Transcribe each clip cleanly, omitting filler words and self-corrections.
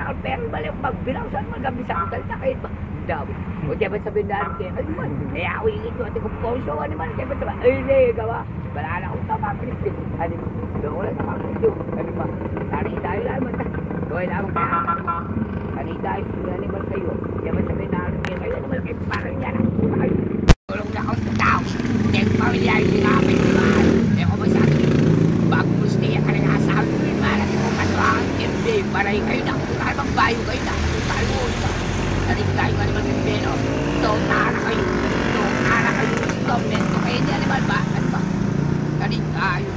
akong pera, balik magbilang saan mag-abisang salita kayo ba? Daw. O kaya ba sabihin na kayo, ano man, eh ako yung ito, ati kong ponso, ano man, kaya ba sabihin, ay, hindi, gawa. Wala na akong tamapilis din. Ano ba? Doon ko lang tamapilis din. Ano ba? Tari tayo lang man. Gawin lang kaya. Tari tayo, ano ba kayo? Kaya ba sabihin na kayo, ano man, kayo parang yan. Tulong na akong tao. Kaya pamilya yung sinapin, di ba? Kaya ko ba sa akin, bago gusto niya ka rin asabi ko rin, malang ko katuangan, MD, paray kayo na, tayo magbayo kayo na, tayo mo, tarik tayo nga naman yung peno, tara kayo, stop nito, kaya hindi animal ba, ano ba, tarik tayo.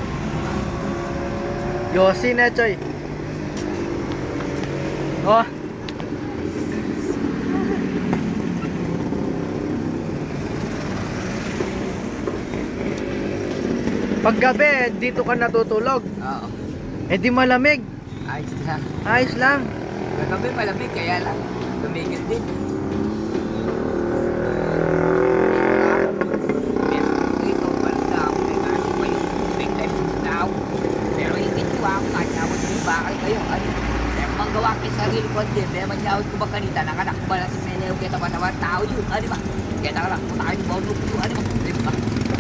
Yossi na, Choy. Oh. Paggabi, dito ka natutulog. Oo. Eh di malamig. Ayos lang. Ayos lang. Kagabi malamig, kaya lang. Tumigil din. Dito, balik na ako. May kasi pa yung big time tao. Pero higit ko ako, nakatawad yung bakal kayo. Ano? Kaya manggawa kayo sarili ko din. Kaya mangyawad ko ba kanita, nakanak ko ba lang si Meneo, kaya tawa-tawa tao yun. Ano ba? Kaya nakanak ko tayo yung bawlog ko. Ano ba? Diba?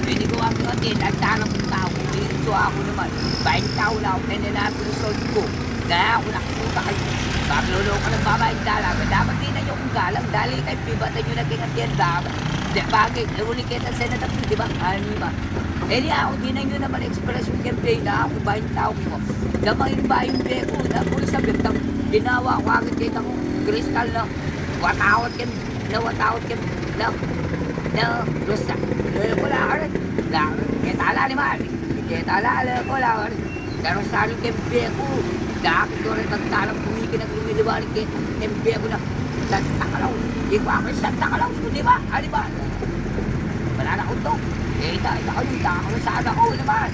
Hindi ko ako natin, ang tanong ng tao, dito ako naman, 20 tao na ako, kaya natin yung sold ko. Kaya ako nakipunta kayo, baklolo ka ng babayang dala, dapat din na yung galang, dali kayo, pibatan nyo naging at yan, dapat. Di, bagay, uli kita sa senat ako, di ba? Ano ba? Eh di ako, di na nyo naman express yung campaign na ako, 20 tao ko. Damang yung bayong beko, na muli sa bintang, ginawa ko agad kita ko, kristal na, watawat kem, rusak. Wala ka rin. Kita alala ko lang. Pero sa aling kembe ko, dahil ko rin nagtalang pumikin ang lumiliwanag kembe ko na Santa Claus. Di ko ako yung Santa Claus ko, di ba? Ano ba? Wala na ko to. Kita ko sa anak ko naman.